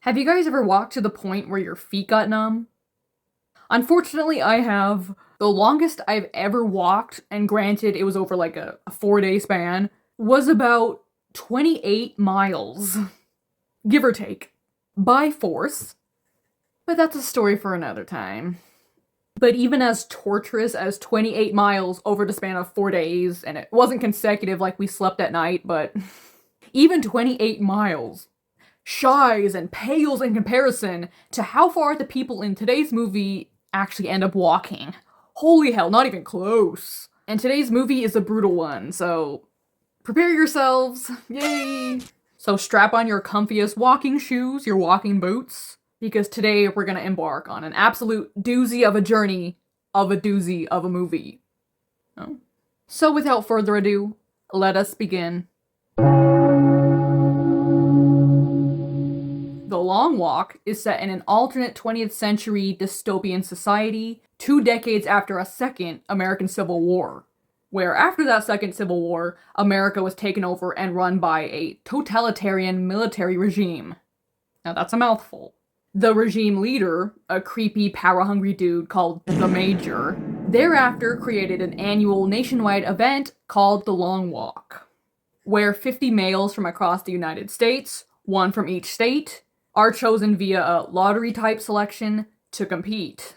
Have you guys ever walked to the point where your feet got numb? Unfortunately, I have. The longest I've ever walked, and granted it was over like a 4-day span, was about 28 miles. Give or take. By force. But that's a story for another time. But even as torturous as 28 miles over the span of 4 days, and it wasn't consecutive like we slept at night, but even 28 miles shies and pales in comparison to how far the people in today's movie actually end up walking. Holy hell, not even close. And today's movie is a brutal one, so prepare yourselves. Yay! So strap on your comfiest walking shoes, your walking boots, because today we're gonna embark on an absolute doozy of a journey of a doozy of a movie. Oh. So without further ado, let us begin. The Long Walk is set in an alternate 20th century dystopian society 2 decades after a second American Civil War, where after that second Civil War, America was taken over and run by a totalitarian military regime. Now that's a mouthful. The regime leader, a creepy, power-hungry dude called the Major, thereafter created an annual nationwide event called the Long Walk, where 50 males from across the United States, one from each state, are chosen via a lottery-type selection to compete.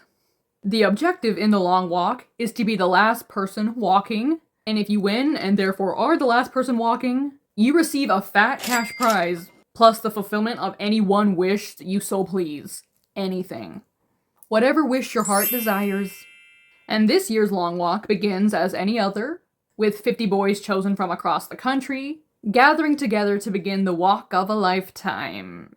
The objective in the Long Walk is to be the last person walking, and if you win, and therefore are the last person walking, you receive a fat cash prize, plus the fulfillment of any one wish that you so please. Anything. Whatever wish your heart desires. And this year's Long Walk begins as any other, with 50 boys chosen from across the country, gathering together to begin the walk of a lifetime.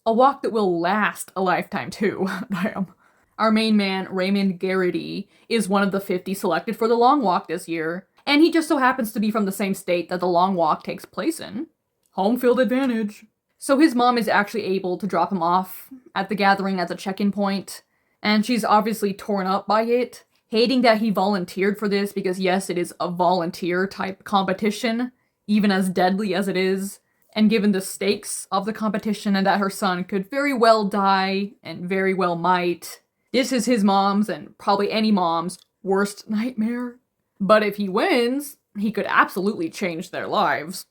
A walk that will last a lifetime, too. Damn. Our main man, Raymond Garrity, is one of the 50 selected for the Long Walk this year, and he just so happens to be from the same state that the Long Walk takes place in. Home field advantage. So his mom is actually able to drop him off at the gathering as a check-in point, and she's obviously torn up by it, hating that he volunteered for this because yes, it is a volunteer-type competition, even as deadly as it is. And given the stakes of the competition and that her son could very well die, and very well might, this is his mom's, and probably any mom's, worst nightmare. But if he wins, he could absolutely change their lives.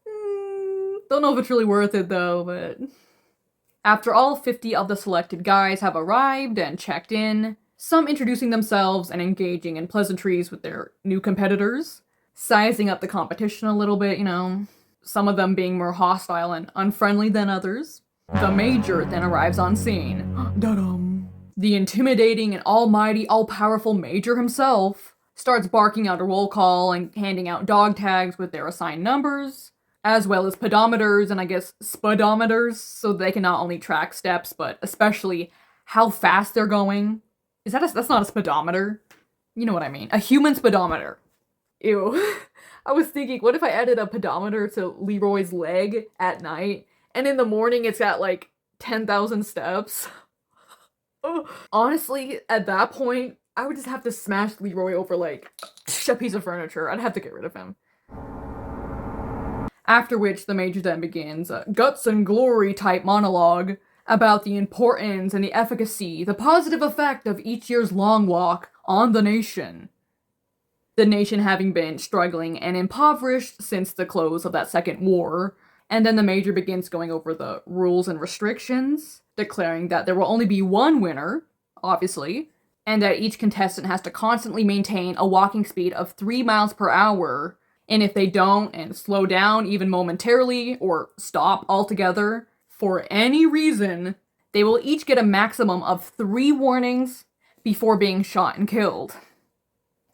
Don't know if it's really worth it though, but... After all 50 of the selected guys have arrived and checked in, some introducing themselves and engaging in pleasantries with their new competitors, sizing up the competition a little bit, some of them being more hostile and unfriendly than others. The Major then arrives on scene. Da-dum. The intimidating and almighty, all-powerful Major himself starts barking out a roll call and handing out dog tags with their assigned numbers, as well as pedometers and I guess speedometers, so they can not only track steps, but especially how fast they're going. That's not a speedometer. You know what I mean. A human speedometer. Ew. I was thinking, what if I added a pedometer to Leroy's leg at night, and in the morning it's at like 10,000 steps? Honestly, at that point, I would just have to smash Leroy over like a piece of furniture. I'd have to get rid of him. After which, the Major then begins a guts and glory type monologue about the importance and the efficacy, the positive effect of each year's Long Walk on the nation. The nation having been struggling and impoverished since the close of that second war, and then the Major begins going over the rules and restrictions, declaring that there will only be one winner, obviously, and that each contestant has to constantly maintain a walking speed of 3 miles per hour, and if they don't and slow down even momentarily or stop altogether, for any reason, they will each get a maximum of 3 warnings before being shot and killed.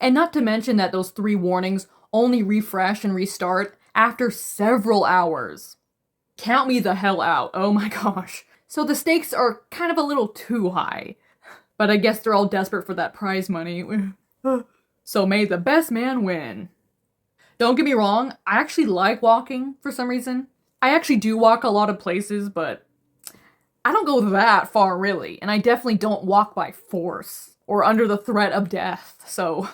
And not to mention that those 3 warnings only refresh and restart after several hours. Count me the hell out, oh my gosh. So the stakes are kind of a little too high. But I guess they're all desperate for that prize money. So may the best man win. Don't get me wrong, I actually like walking for some reason. I actually do walk a lot of places, but I don't go that far really. And I definitely don't walk by force or under the threat of death, so...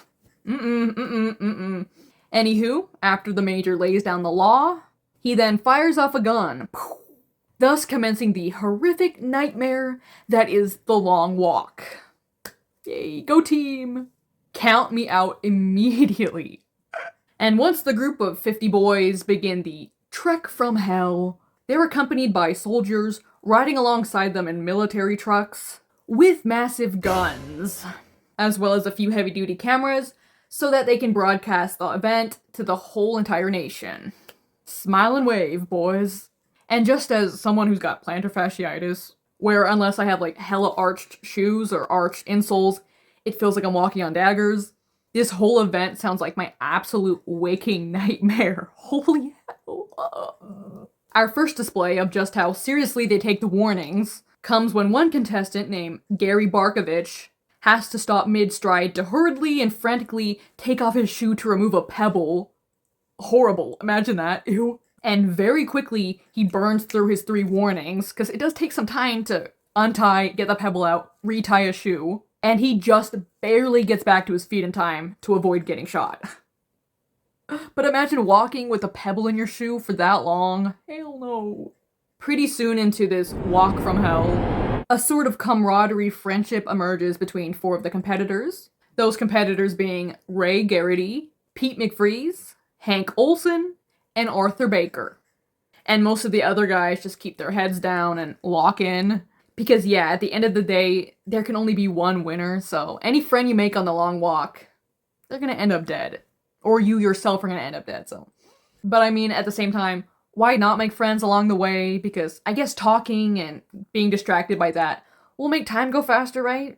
Anywho, after the Major lays down the law, he then fires off a gun. thus commencing the horrific nightmare that is the long walk. Yay, go team! Count me out immediately. And once the group of 50 boys begin the trek from hell, they're accompanied by soldiers riding alongside them in military trucks with massive guns, as well as a few heavy-duty cameras so that they can broadcast the event to the whole entire nation. Smile and wave, boys. And just as someone who's got plantar fasciitis, where unless I have like hella arched shoes or arched insoles, it feels like I'm walking on daggers, this whole event sounds like my absolute waking nightmare. Holy hell. Our first display of just how seriously they take the warnings comes when one contestant named Gary Barkovich has to stop mid-stride to hurriedly and frantically take off his shoe to remove a pebble. Horrible. Imagine that. Ew. And very quickly, he burns through his 3 warnings, because it does take some time to untie, get the pebble out, retie a shoe, and he just barely gets back to his feet in time to avoid getting shot. But imagine walking with a pebble in your shoe for that long. Hell no. Pretty soon into this walk from hell, a sort of camaraderie friendship emerges between 4 of the competitors. Those competitors being Ray Garrity, Pete McFreeze, Hank Olson, and Arthur Baker. And most of the other guys just keep their heads down and lock in. Because yeah, at the end of the day, there can only be one winner, so any friend you make on the long walk, they're gonna end up dead. Or you yourself are gonna end up dead, so. But I mean, at the same time, why not make friends along the way? Because I guess talking and being distracted by that will make time go faster, right?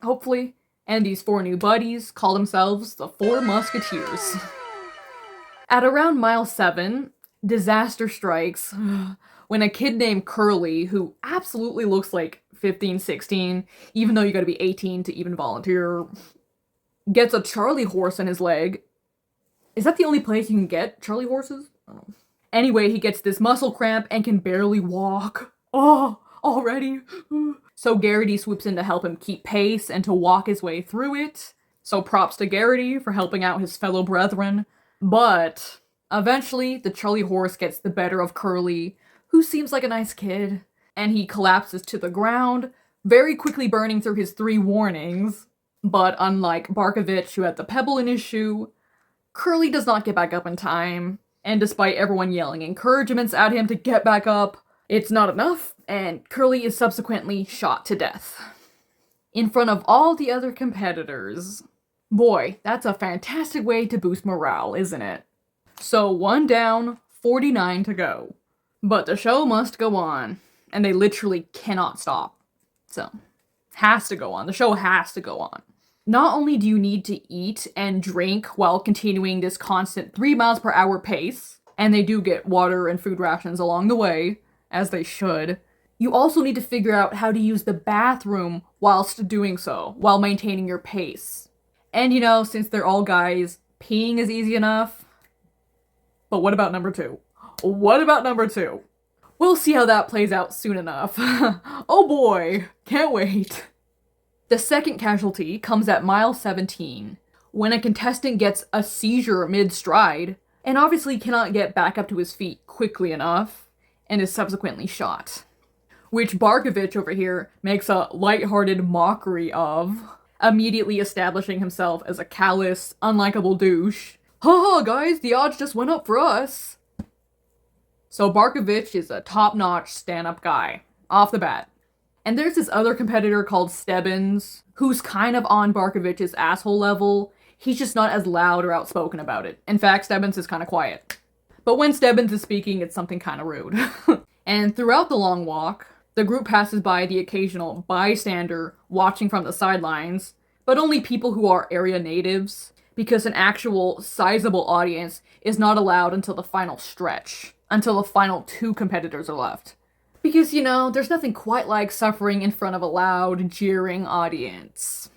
Hopefully. And these 4 new buddies call themselves the 4 Musketeers. At around mile 7, disaster strikes when a kid named Curly, who absolutely looks like 15, 16, even though you gotta be 18 to even volunteer, gets a Charlie horse in his leg. Is that the only place you can get Charlie horses? Oh. Anyway, he gets this muscle cramp and can barely walk. Oh, already? So Garrity swoops in to help him keep pace and to walk his way through it. So props to Garrity for helping out his fellow brethren. But eventually, the Charlie horse gets the better of Curly, who seems like a nice kid, and he collapses to the ground, very quickly burning through his 3 warnings. But unlike Barkovich, who had the pebble in his shoe, Curly does not get back up in time, and despite everyone yelling encouragements at him to get back up, it's not enough, and Curly is subsequently shot to death. In front of all the other competitors. Boy, that's a fantastic way to boost morale, isn't it? So 1 down, 49 to go. But the show must go on, and they literally cannot stop. So, has to go on. The show has to go on. Not only do you need to eat and drink while continuing this constant 3 miles per hour pace, and they do get water and food rations along the way, as they should, you also need to figure out how to use the bathroom whilst doing so, while maintaining your pace. And you know, since they're all guys, peeing is easy enough. But what about number 2? What about number 2? We'll see how that plays out soon enough. Oh boy, can't wait. The second casualty comes at mile 17, when a contestant gets a seizure mid-stride, and obviously cannot get back up to his feet quickly enough, and is subsequently shot. Which Barkovich over here makes a lighthearted mockery of, immediately establishing himself as a callous, unlikable douche. Haha, guys, the odds just went up for us. So Barkovich is a top-notch stand-up guy, off the bat. And there's this other competitor called Stebbins, who's kind of on Barkovich's asshole level. He's just not as loud or outspoken about it. In fact, Stebbins is kind of quiet. But when Stebbins is speaking, it's something kind of rude. And throughout the long walk, the group passes by the occasional bystander watching from the sidelines, but only people who are area natives, because an actual sizable audience is not allowed until the final stretch, until the final 2 competitors are left. Because, you know, there's nothing quite like suffering in front of a loud, jeering audience.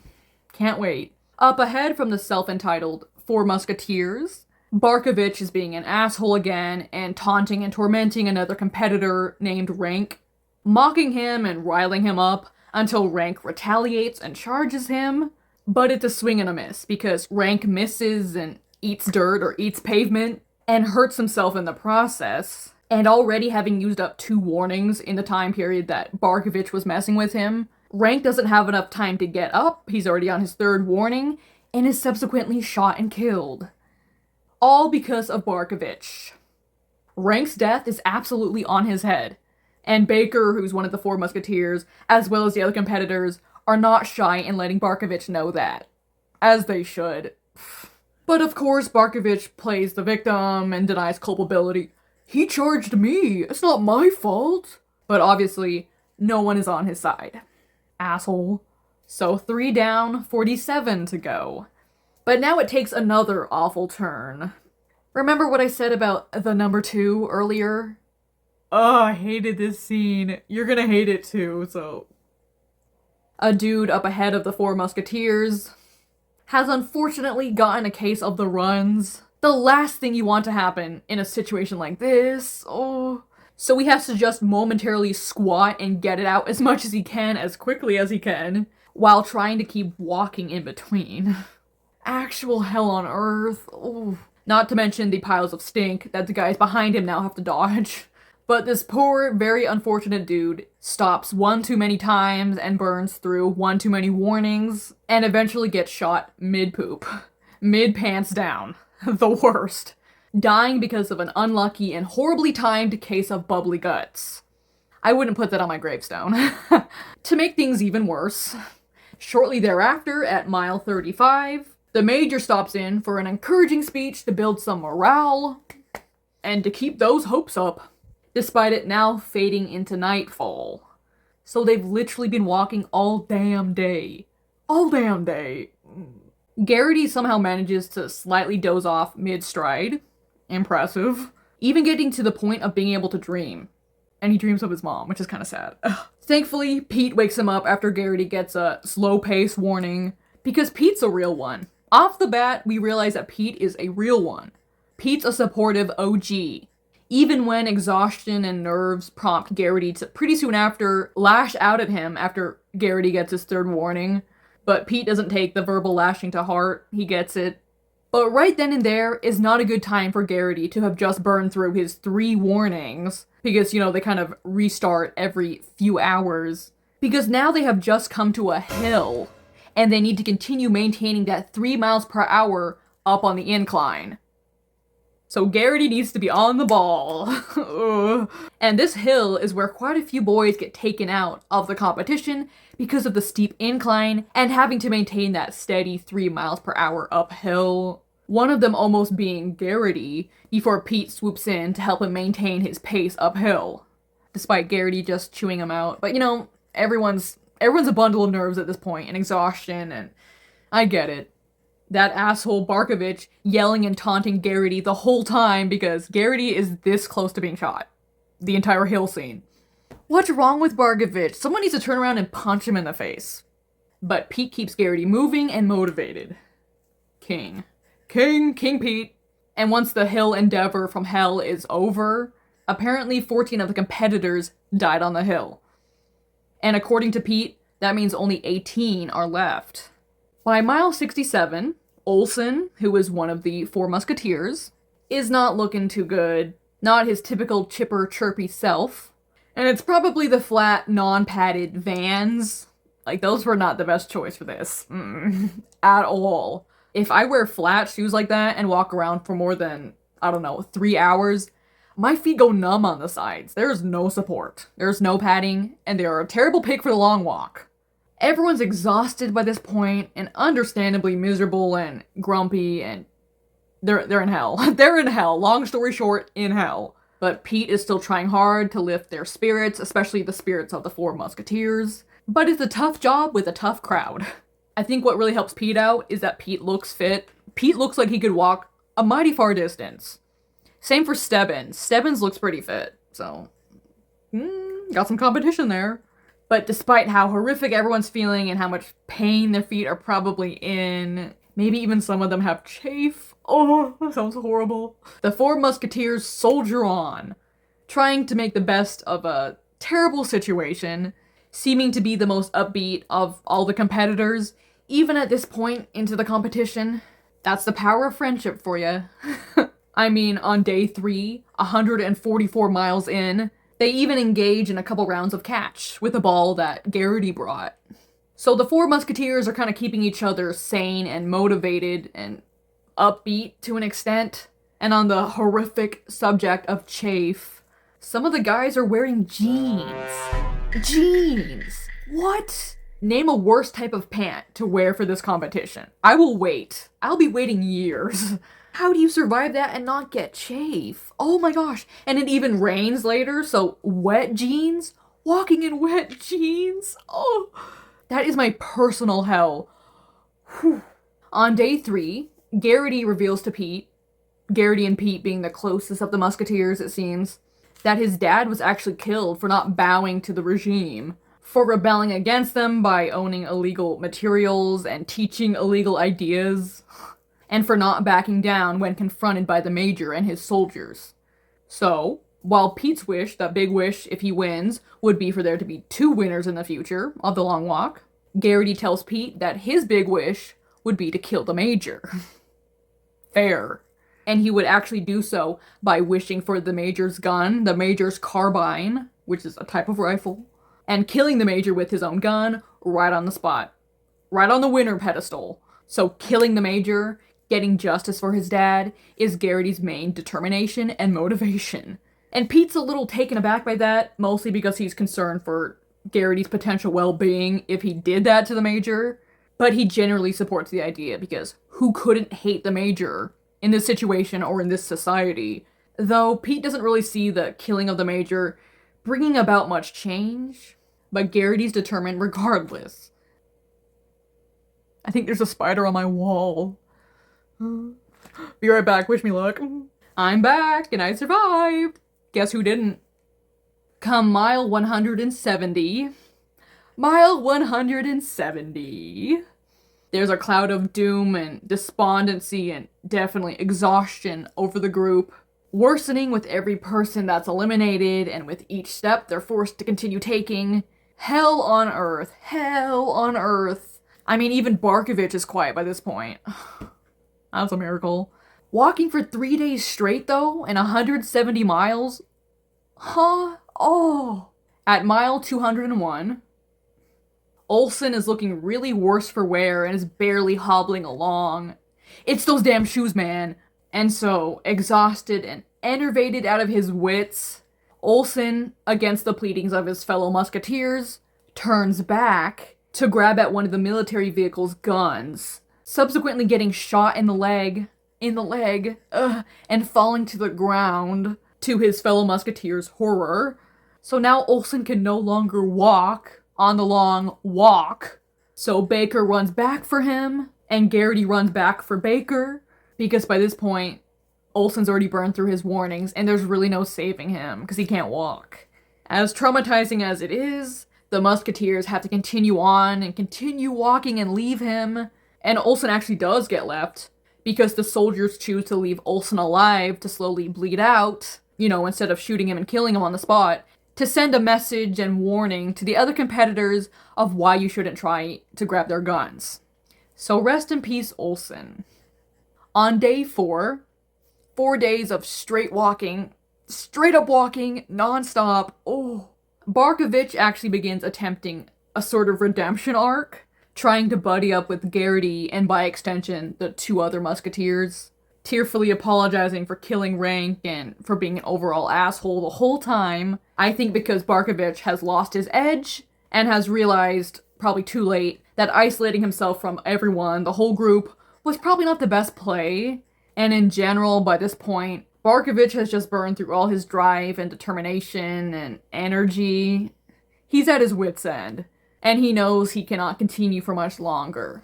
Can't wait. Up ahead from the self-entitled 4 Musketeers, Barkovich is being an asshole again and taunting and tormenting another competitor named Rank, mocking him and riling him up until Rank retaliates and charges him. But it's a swing and a miss, because Rank misses and eats dirt or eats pavement and hurts himself in the process. And already having used up 2 warnings in the time period that Barkovich was messing with him, Rank doesn't have enough time to get up, he's already on his 3rd warning, and is subsequently shot and killed. All because of Barkovich. Rank's death is absolutely on his head, and Baker, who's one of the 4 musketeers, as well as the other competitors, are not shy in letting Barkovich know that. As they should. But of course, Barkovich plays the victim and denies culpability. He charged me, it's not my fault. But obviously, no one is on his side. Asshole. So 3 down, 47 to go. But now it takes another awful turn. Remember what I said about the number 2 earlier? Oh, I hated this scene. You're gonna hate it too, so... A dude up ahead of the 4 musketeers has unfortunately gotten a case of the runs. The last thing you want to happen in a situation like this. Oh. So he has to just momentarily squat and get it out as much as he can, as quickly as he can, while trying to keep walking in between. Actual hell on earth. Oh. Not to mention the piles of stink that the guys behind him now have to dodge. But this poor, very unfortunate dude stops 1 too many times and burns through 1 too many warnings, and eventually gets shot mid-poop. Mid-pants down. The worst. Dying because of an unlucky and horribly timed case of bubbly guts. I wouldn't put that on my gravestone. To make things even worse, shortly thereafter, at mile 35, the major stops in for an encouraging speech to build some morale, and to keep those hopes up, despite it now fading into nightfall. So they've literally been walking all damn day. All damn day. Garrity somehow manages to slightly doze off mid-stride. Impressive. Even getting to the point of being able to dream. And he dreams of his mom, which is kind of sad. Thankfully, Pete wakes him up after Garrity gets a slow pace warning, because Pete's a real one. Off the bat, we realize that Pete is a real one. Pete's a supportive OG. Even when exhaustion and nerves prompt Garrity to pretty soon after lash out at him after Garrity gets his 3rd warning. But Pete doesn't take the verbal lashing to heart, he gets it. But right then and there is not a good time for Garrity to have just burned through his 3 warnings, because, they kind of restart every few hours. Because now they have just come to a hill, and they need to continue maintaining that 3 miles per hour up on the incline. So Garrity needs to be on the ball. And this hill is where quite a few boys get taken out of the competition because of the steep incline and having to maintain that steady 3 miles per hour uphill. One of them almost being Garrity before Pete swoops in to help him maintain his pace uphill. Despite Garrity just chewing him out. But everyone's a bundle of nerves at this point and exhaustion, and I get it. That asshole Barkovich yelling and taunting Garrity the whole time because Garrity is this close to being shot. The entire hill scene. What's wrong with Barkovich? Someone needs to turn around and punch him in the face. But Pete keeps Garrity moving and motivated. King Pete. And once the hill endeavor from hell is over, apparently 14 of the competitors died on the hill. And according to Pete, that means only 18 are left. By mile 67, Olsen, who is one of the 4 musketeers, is not looking too good. Not his typical chipper, chirpy self. And it's probably the flat, non-padded Vans. Those were not the best choice for this. At all. If I wear flat shoes like that and walk around for more than, 3 hours, my feet go numb on the sides. There's no support. There's no padding, and they are a terrible pick for the long walk. Everyone's exhausted by this point, and understandably miserable and grumpy, and they're in hell. They're in hell. Long story short, in hell. But Pete is still trying hard to lift their spirits, especially the spirits of the 4 musketeers. But it's a tough job with a tough crowd. I think what really helps Pete out is that Pete looks fit. Pete looks like he could walk a mighty far distance. Same for Stebbins. Stebbins looks pretty fit, so... got some competition there. But despite how horrific everyone's feeling and how much pain their feet are probably in, maybe even some of them have chafe. Oh, that sounds horrible. The 4 musketeers soldier on, trying to make the best of a terrible situation, seeming to be the most upbeat of all the competitors, even at this point into the competition. That's the power of friendship for you. I mean, on day 3, 144 miles in, they even engage in a couple rounds of catch with a ball that Garrity brought. So the 4 musketeers are kind of keeping each other sane and motivated and upbeat to an extent. And on the horrific subject of chafe, some of the guys are wearing jeans. Jeans! What? Name a worse type of pant to wear for this competition. I will wait. I'll be waiting years. How do you survive that and not get chafe? Oh my gosh. And it even rains later, so wet jeans? Walking in wet jeans? Oh, that is my personal hell. Whew. On day 3, Garrity reveals to Pete, Garrity and Pete being the closest of the musketeers, it seems, that his dad was actually killed for not bowing to the regime, for rebelling against them by owning illegal materials and teaching illegal ideas, and for not backing down when confronted by the Major and his soldiers. So, while Pete's wish, that big wish if he wins, would be for there to be 2 winners in the future of the long walk, Garrity tells Pete that his big wish would be to kill the Major. Fair. And he would actually do so by wishing for the Major's gun, the Major's carbine, which is a type of rifle, and killing the Major with his own gun right on the spot. Right on the winner pedestal. So killing the Major, getting justice for his dad, is Garrity's main determination and motivation. And Pete's a little taken aback by that, mostly because he's concerned for Garrity's potential well-being if he did that to the Major. But he generally supports the idea because who couldn't hate the Major in this situation or in this society? Though Pete doesn't really see the killing of the Major bringing about much change, but Garrity's determined regardless. I think there's a spider on my wall. Be right back, wish me luck. I'm back, and I survived. Guess who didn't? Come mile 170. Mile 170. There's a cloud of doom and despondency and definitely exhaustion over the group, worsening with every person that's eliminated and with each step they're forced to continue taking. Hell on earth. Hell on earth. I mean, even Barkovich is quiet by this point. That's a miracle. Walking for 3 days straight, though, and 170 miles? Huh? Oh. At mile 201, Olsen is looking really worse for wear and is barely hobbling along. It's those damn shoes, man. And so, exhausted and enervated out of his wits, Olsen, against the pleadings of his fellow musketeers, turns back to grab at one of the military vehicle's guns, subsequently getting shot in the leg, and falling to the ground, to his fellow musketeers' horror. So now Olsen can no longer walk on the long walk. So Baker runs back for him, and Garrity runs back for Baker, because by this point, Olsen's already burned through his warnings, and there's really no saving him, because he can't walk. As traumatizing as it is, the musketeers have to continue on and continue walking and leave him, and Olsen actually does get left, because the soldiers choose to leave Olsen alive to slowly bleed out, instead of shooting him and killing him on the spot, to send a message and warning to the other competitors of why you shouldn't try to grab their guns. So rest in peace, Olsen. On day 4, 4 days of straight up walking, non-stop, Barkovich actually begins attempting a sort of redemption arc, trying to buddy up with Garrity and by extension, the 2 other musketeers, tearfully apologizing for killing Rank and for being an overall asshole the whole time. I think because Barkovich has lost his edge and has realized, probably too late, that isolating himself from everyone, the whole group, was probably not the best play. And in general, by this point, Barkovich has just burned through all his drive and determination and energy. He's at his wit's end, and he knows he cannot continue for much longer.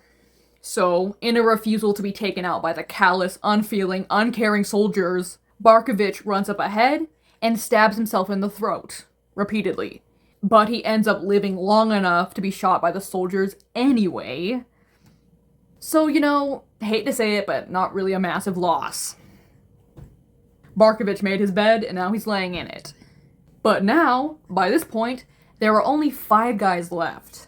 So, in a refusal to be taken out by the callous, unfeeling, uncaring soldiers, Barkovich runs up ahead and stabs himself in the throat, repeatedly. But he ends up living long enough to be shot by the soldiers anyway. So, hate to say it, but not really a massive loss. Barkovich made his bed, and now he's laying in it. But now, by this point, there are only 5 guys left.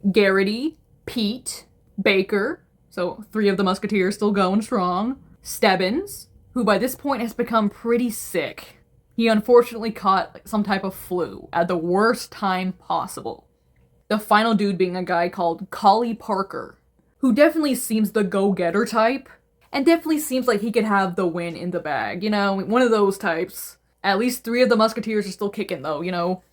Garrity, Pete, Baker, so 3 of the musketeers still going strong, Stebbins, who by this point has become pretty sick. He unfortunately caught some type of flu at the worst time possible. The final dude being a guy called Collie Parker, who definitely seems the go-getter type, and definitely seems like he could have the win in the bag. You know, one of those types. At least 3 of the musketeers are still kicking though, you know.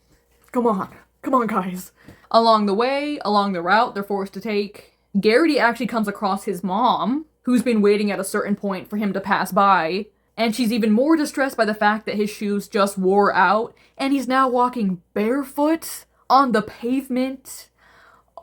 Come on guys. Along the way, along the route they're forced to take, Garrity actually comes across his mom, who's been waiting at a certain point for him to pass by, and she's even more distressed by the fact that his shoes just wore out, and he's now walking barefoot on the pavement.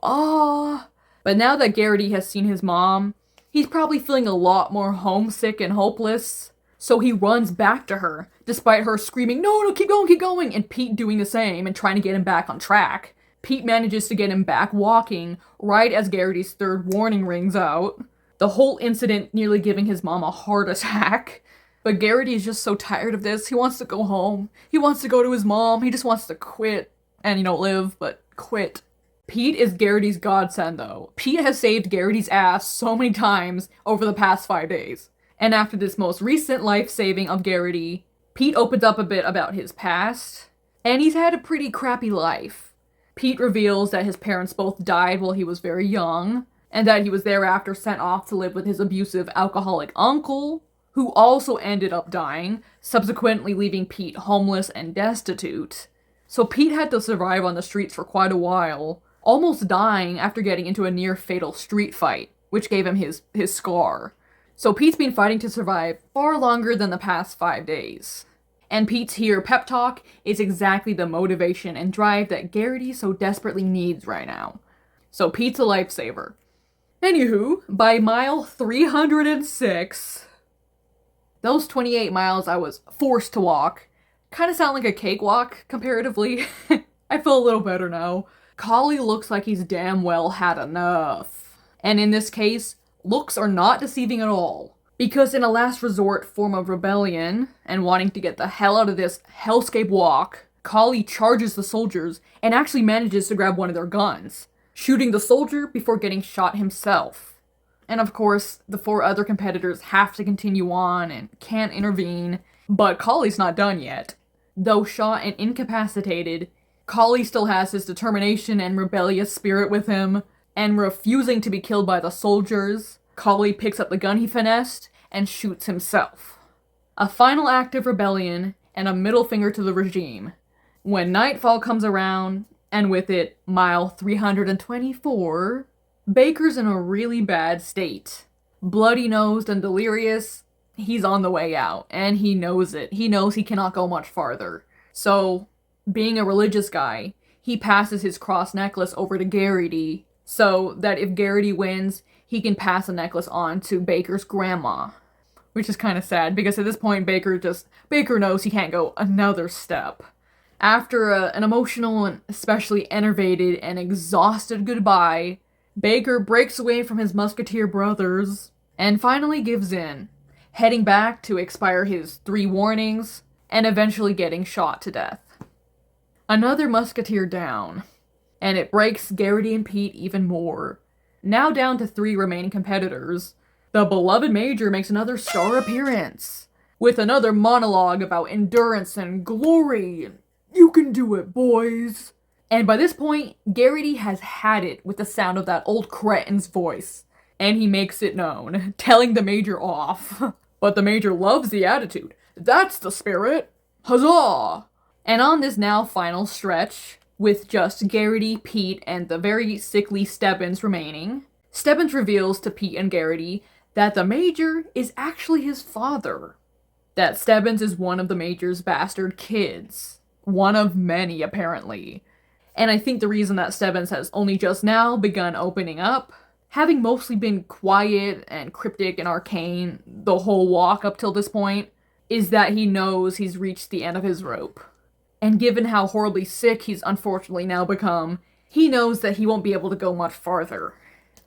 But now that Garrity has seen his mom, he's probably feeling a lot more homesick and hopeless, so he runs back to her, despite her screaming, no, keep going, and Pete doing the same and trying to get him back on track. Pete manages to get him back walking right as Garrity's third warning rings out. The whole incident nearly giving his mom a heart attack. But Garrity is just so tired of this. He wants to go home. He wants to go to his mom. He just wants to quit. And, live, but quit. Pete is Garrity's godsend, though. Pete has saved Garrity's ass so many times over the past 5 days. And after this most recent life-saving of Garrity, Pete opens up a bit about his past. And he's had a pretty crappy life. Pete reveals that his parents both died while he was very young, and that he was thereafter sent off to live with his abusive alcoholic uncle, who also ended up dying, subsequently leaving Pete homeless and destitute. So Pete had to survive on the streets for quite a while, almost dying after getting into a near-fatal street fight, which gave him his scar. So Pete's been fighting to survive far longer than the past 5 days. And Pete's here pep talk is exactly the motivation and drive that Garrity so desperately needs right now. So Pete's a lifesaver. Anywho, by mile 306, those 28 miles I was forced to walk kind of sound like a cakewalk, comparatively. I feel a little better now. Collie looks like he's damn well had enough. And in this case, looks are not deceiving at all. Because in a last resort form of rebellion, and wanting to get the hell out of this hellscape walk, Collie charges the soldiers and actually manages to grab one of their guns, shooting the soldier before getting shot himself. And of course, the 4 other competitors have to continue on and can't intervene, but Collie's not done yet. Though shot and incapacitated, Collie still has his determination and rebellious spirit with him, and refusing to be killed by the soldiers, Collie picks up the gun he finessed and shoots himself. A final act of rebellion and a middle finger to the regime. When nightfall comes around, and with it, mile 324, Baker's in a really bad state. Bloody-nosed and delirious, he's on the way out, and he knows it. He knows he cannot go much farther. So, being a religious guy, he passes his cross necklace over to Garrity, so that if Garrity wins, he can pass the necklace on to Baker's grandma. Which is kind of sad, because at this point, Baker knows he can't go another step. After an emotional and especially enervated and exhausted goodbye, Baker breaks away from his musketeer brothers, and finally gives in, heading back to expire his 3 warnings, and eventually getting shot to death. Another musketeer down, and it breaks Garrity and Pete even more. Now down to 3 remaining competitors, the beloved Major makes another star appearance, with another monologue about endurance and glory, and you can do it, boys. And by this point, Garrity has had it with the sound of that old cretin's voice, and he makes it known, telling the Major off. But the Major loves the attitude. That's the spirit! Huzzah! And on this now final stretch, with just Garrity, Pete, and the very sickly Stebbins remaining, Stebbins reveals to Pete and Garrity that the Major is actually his father. That Stebbins is one of the Major's bastard kids. One of many, apparently. And I think the reason that Stebbins has only just now begun opening up, having mostly been quiet and cryptic and arcane the whole walk up till this point, is that he knows he's reached the end of his rope. And given how horribly sick he's unfortunately now become, he knows that he won't be able to go much farther.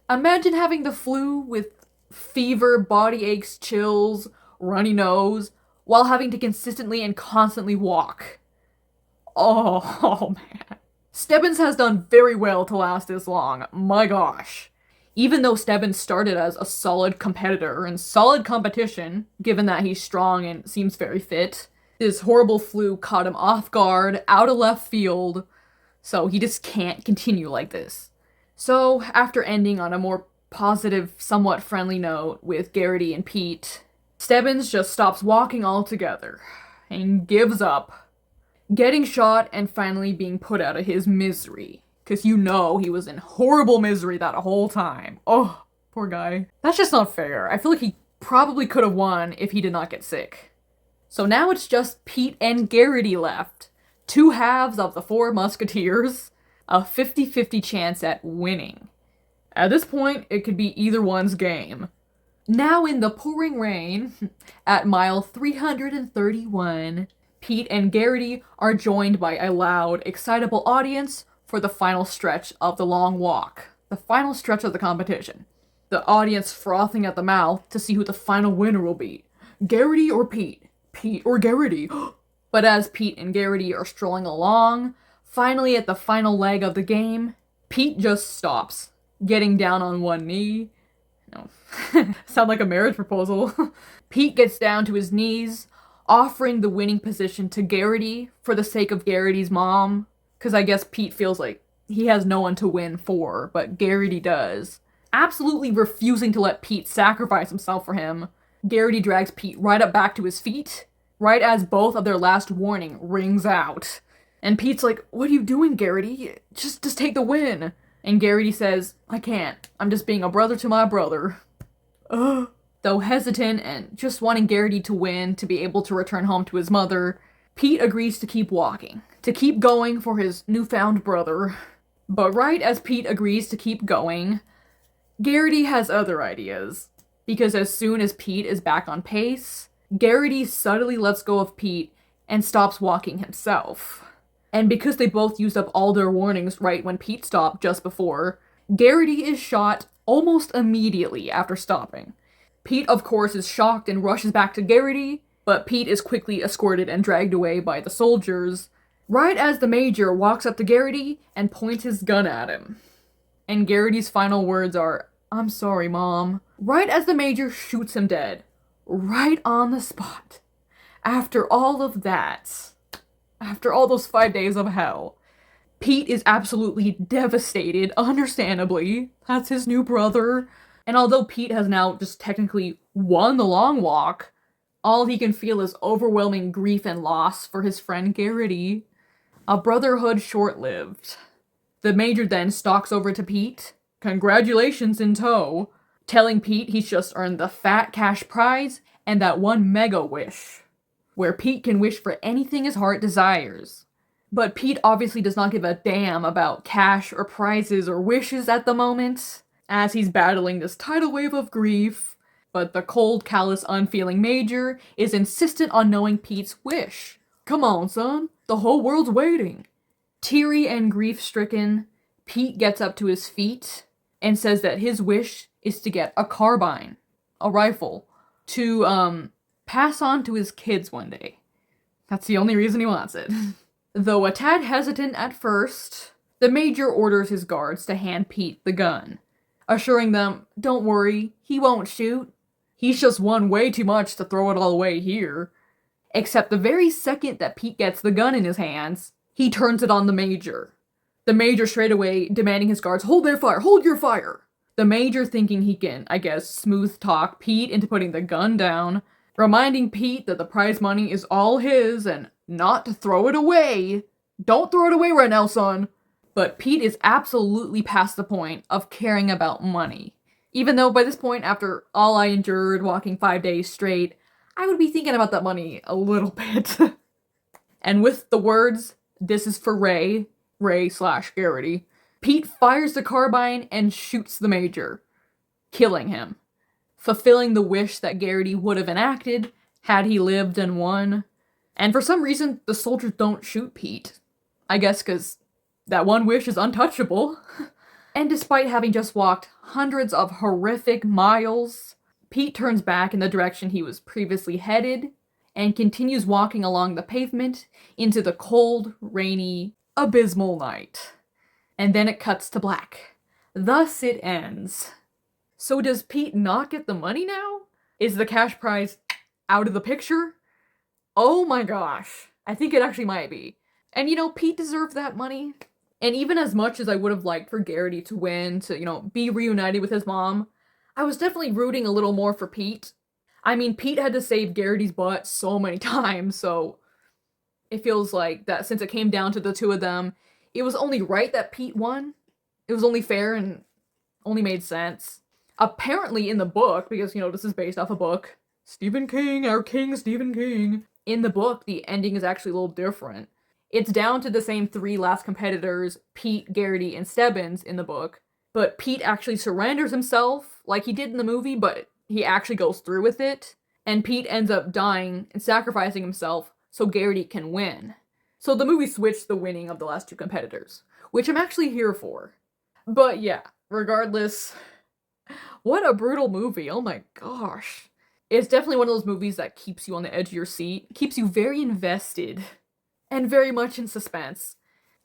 Imagine having the flu with fever, body aches, chills, runny nose, while having to consistently and constantly walk. Oh man. Stebbins has done very well to last this long, my gosh. Even though Stebbins started as a solid competitor and solid competition, given that he's strong and seems very fit, this horrible flu caught him off guard, out of left field, so he just can't continue like this. So, after ending on a more positive, somewhat friendly note with Garrity and Pete, Stebbins just stops walking altogether and gives up, getting shot and finally being put out of his misery. Because you know he was in horrible misery that whole time. Oh, poor guy. That's just not fair. I feel like he probably could have won if he did not get sick. So now it's just Pete and Garrity left. Two halves of the Four Musketeers. A 50-50 chance at winning. At this point, it could be either one's game. Now in the pouring rain, at mile 331, Pete and Garrity are joined by a loud, excitable audience for the final stretch of the long walk. The final stretch of the competition. The audience frothing at the mouth to see who the final winner will be. Garrity or Pete? Pete or Garrity? But as Pete and Garrity are strolling along, finally at the final leg of the game, Pete just stops, getting down on one knee. No. Sound like a marriage proposal. Pete gets down to his knees, offering the winning position to Garrity for the sake of Garrity's mom. Because I guess Pete feels like he has no one to win for, but Garrity does. Absolutely refusing to let Pete sacrifice himself for him, Garrity drags Pete right up back to his feet, right as both of their last warning rings out. And Pete's like, "What are you doing, Garrity? Just take the win." And Garrity says, "I can't. I'm just being a brother to my brother." Ugh. Though hesitant and just wanting Garrity to win to be able to return home to his mother, Pete agrees to keep walking, to keep going for his newfound brother. But right as Pete agrees to keep going, Garrity has other ideas. Because as soon as Pete is back on pace, Garrity subtly lets go of Pete and stops walking himself. And because they both used up all their warnings right when Pete stopped just before, Garrity is shot almost immediately after stopping. Pete, of course, is shocked and rushes back to Garrity, but Pete is quickly escorted and dragged away by the soldiers, right as the Major walks up to Garrity and points his gun at him. And Garrity's final words are, "I'm sorry, Mom," right as the Major shoots him dead. Right on the spot. After all of that, after all those 5 days of hell, Pete is absolutely devastated, understandably. That's his new brother. And although Pete has now just technically won the long walk, all he can feel is overwhelming grief and loss for his friend Garrity. A brotherhood short-lived. The Major then stalks over to Pete, congratulations in tow, telling Pete he's just earned the fat cash prize and that one mega wish, where Pete can wish for anything his heart desires. But Pete obviously does not give a damn about cash or prizes or wishes at the moment, as he's battling this tidal wave of grief. But the cold, callous, unfeeling Major is insistent on knowing Pete's wish. "Come on, son, the whole world's waiting." Teary and grief-stricken, Pete gets up to his feet and says that his wish is to get a carbine, a rifle, to, pass on to his kids one day. That's the only reason he wants it. Though a tad hesitant at first, the Major orders his guards to hand Pete the gun, assuring them, "Don't worry, he won't shoot. He's just won way too much to throw it all away here." Except the very second that Pete gets the gun in his hands, he turns it on the Major. The Major straight away demanding his guards, "Hold their fire, hold your fire!" The Major thinking he can, I guess, smooth talk Pete into putting the gun down, reminding Pete that the prize money is all his and not to throw it away. "Don't throw it away right now, son." But Pete is absolutely past the point of caring about money. Even though by this point, after all I endured walking 5 days straight, I would be thinking about that money a little bit. And with the words, "This is for Ray/Garrity," Pete fires the carbine and shoots the Major, killing him, fulfilling the wish that Garrity would have enacted had he lived and won. And for some reason, the soldiers don't shoot Pete. I guess because that one wish is untouchable. And despite having just walked hundreds of horrific miles, Pete turns back in the direction he was previously headed and continues walking along the pavement into the cold, rainy, abysmal night. And then it cuts to black. Thus it ends. So does Pete not get the money now? Is the cash prize out of the picture? Oh my gosh. I think it actually might be. And Pete deserved that money. And even as much as I would have liked for Garrity to win, to, be reunited with his mom, I was definitely rooting a little more for Pete. I mean, Pete had to save Garrity's butt so many times, so it feels like that since it came down to the two of them, it was only right that Pete won. It was only fair and only made sense. Apparently in the book, because, this is based off a book, Stephen King, our king Stephen King. In the book, the ending is actually a little different. It's down to the same three last competitors, Pete, Garrity, and Stebbins in the book, but Pete actually surrenders himself like he did in the movie, but he actually goes through with it, and Pete ends up dying and sacrificing himself so Garrity can win. So the movie switched the winning of the last two competitors, which I'm actually here for. But yeah, regardless, what a brutal movie, oh my gosh. It's definitely one of those movies that keeps you on the edge of your seat, keeps you very invested, and very much in suspense.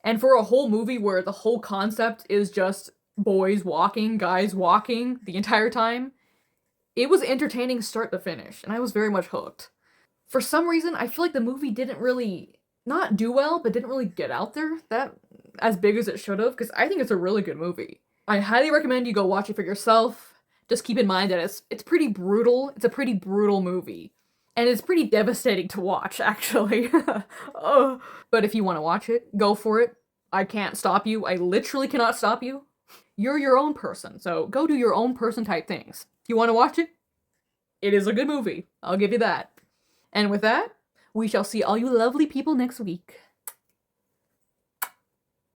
And for a whole movie where the whole concept is just boys walking, guys walking the entire time, it was entertaining start to finish, and I was very much hooked. For some reason, I feel like the movie didn't really, not do well, but didn't really get out there that as big as it should have, because I think it's a really good movie. I highly recommend you go watch it for yourself. Just keep in mind that it's pretty brutal. It's a pretty brutal movie. And it's pretty devastating to watch, actually. Oh. But if you want to watch it, go for it. I can't stop you. I literally cannot stop you. You're your own person, so go do your own person type things. If you want to watch it, it is a good movie. I'll give you that. And with that, we shall see all you lovely people next week.